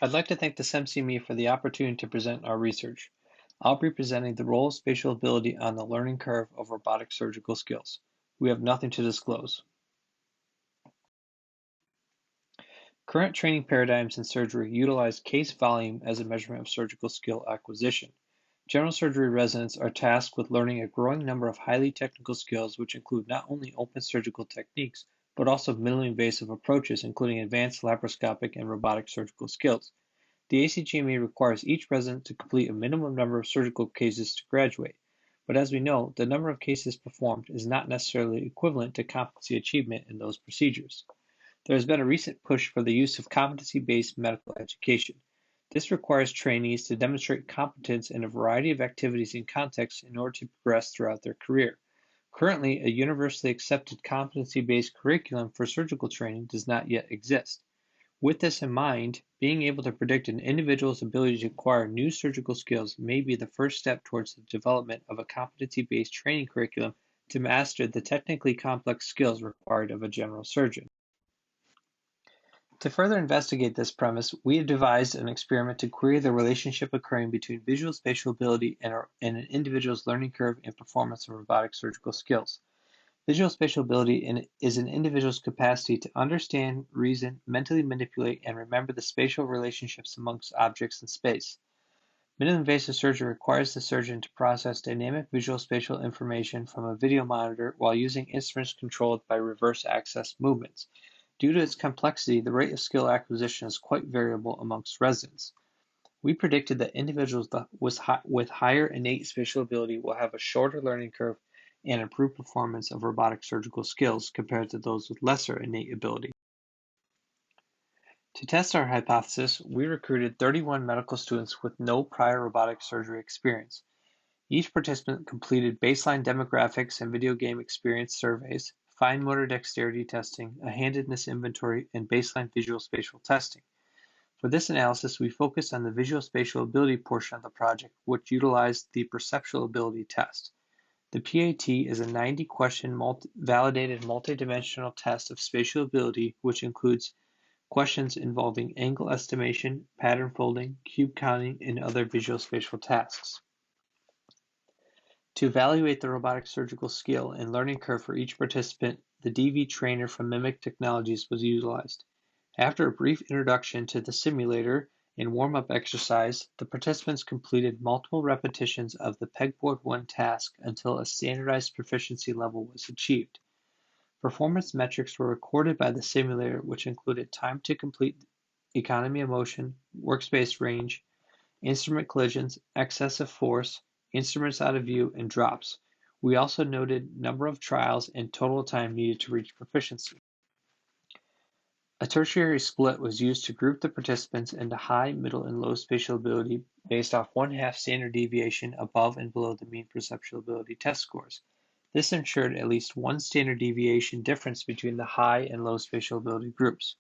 I'd like to thank the SEMCME for the opportunity to present our research. I'll be presenting the role of spatial ability on the learning curve of robotic surgical skills. We have nothing to disclose. Current training paradigms in surgery utilize case volume as a measurement of surgical skill acquisition. General surgery residents are tasked with learning a growing number of highly technical skills, which include not only open surgical techniques, but also minimally invasive approaches, including advanced laparoscopic and robotic surgical skills. The ACGME requires each resident to complete a minimum number of surgical cases to graduate. But as we know, the number of cases performed is not necessarily equivalent to competency achievement in those procedures. There has been a recent push for the use of competency-based medical education. This requires trainees to demonstrate competence in a variety of activities and contexts in order to progress throughout their career. Currently, a universally accepted competency-based curriculum for surgical training does not yet exist. With this in mind, being able to predict an individual's ability to acquire new surgical skills may be the first step towards the development of a competency-based training curriculum to master the technically complex skills required of a general surgeon. To further investigate this premise, we have devised an experiment to query the relationship occurring between visual spatial ability and an individual's learning curve and performance of robotic surgical skills. Visual spatial ability is an individual's capacity to understand, reason, mentally manipulate, and remember the spatial relationships amongst objects in space. Minimally invasive surgery requires the surgeon to process dynamic visual spatial information from a video monitor while using instruments controlled by reverse axis movements. Due to its complexity, the rate of skill acquisition is quite variable amongst residents. We predicted that individuals with higher innate spatial ability will have a shorter learning curve and improved performance of robotic surgical skills compared to those with lesser innate ability. To test our hypothesis, we recruited 31 medical students with no prior robotic surgery experience. Each participant completed baseline demographics and video game experience surveys, fine motor dexterity testing, a handedness inventory, and baseline visual spatial testing. For this analysis, we focused on the visual spatial ability portion of the project, which utilized the perceptual ability test. The PAT is a 90-question validated multidimensional test of spatial ability, which includes questions involving angle estimation, pattern folding, cube counting, and other visual spatial tasks. To evaluate the robotic surgical skill and learning curve for each participant, the DV trainer from Mimic Technologies was utilized. After a brief introduction to the simulator and warm-up exercise, the participants completed multiple repetitions of the Pegboard 1 task until a standardized proficiency level was achieved. Performance metrics were recorded by the simulator, which included time to complete, economy of motion, workspace range, instrument collisions, excess of force, instruments out of view, and drops. We also noted number of trials and total time needed to reach proficiency. A tertiary split was used to group the participants into high, middle, and low spatial ability based off 1/2 standard deviation above and below the mean perceptual ability test scores. This ensured at least one standard deviation difference between the high and low spatial ability groups.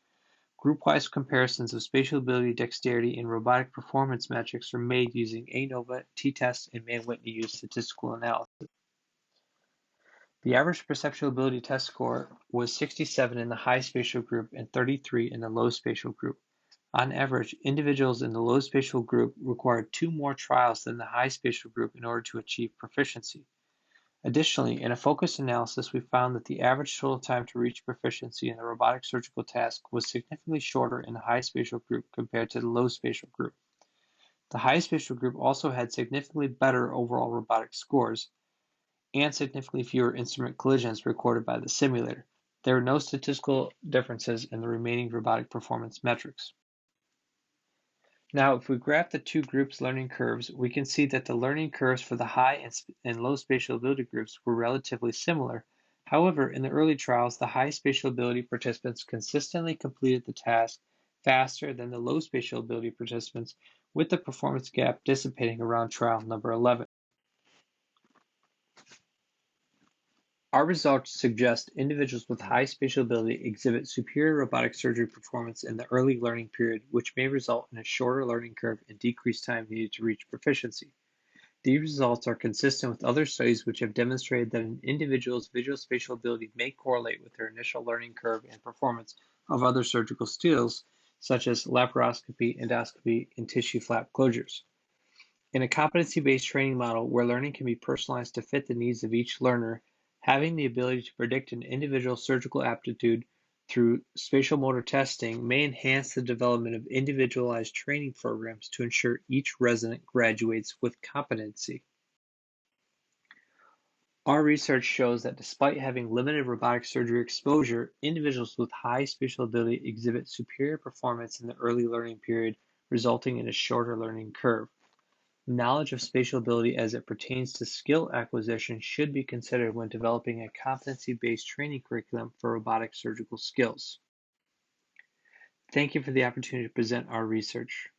Group-wise comparisons of spatial ability, dexterity, and robotic performance metrics were made using ANOVA, t-test, and Mann-Whitney used statistical analysis. The average perceptual ability test score was 67 in the high spatial group and 33 in the low spatial group. On average, individuals in the low spatial group required 2 more trials than the high spatial group in order to achieve proficiency. Additionally, in a focus analysis, we found that the average total time to reach proficiency in the robotic surgical task was significantly shorter in the high spatial group compared to the low spatial group. The high spatial group also had significantly better overall robotic scores, and significantly fewer instrument collisions recorded by the simulator. There were no statistical differences in the remaining robotic performance metrics. Now, if we graph the two groups' learning curves, we can see that the learning curves for the high and low spatial ability groups were relatively similar. However, in the early trials, the high spatial ability participants consistently completed the task faster than the low spatial ability participants, with the performance gap dissipating around trial number 11. Our results suggest individuals with high spatial ability exhibit superior robotic surgery performance in the early learning period, which may result in a shorter learning curve and decreased time needed to reach proficiency. These results are consistent with other studies which have demonstrated that an individual's visual spatial ability may correlate with their initial learning curve and performance of other surgical skills, such as laparoscopy, endoscopy, and tissue flap closures. In a competency-based training model where learning can be personalized to fit the needs of each learner, having the ability to predict an individual surgical aptitude through spatial motor testing may enhance the development of individualized training programs to ensure each resident graduates with competency. Our research shows that despite having limited robotic surgery exposure, individuals with high spatial ability exhibit superior performance in the early learning period, resulting in a shorter learning curve. Knowledge of spatial ability as it pertains to skill acquisition should be considered when developing a competency-based training curriculum for robotic surgical skills. Thank you for the opportunity to present our research.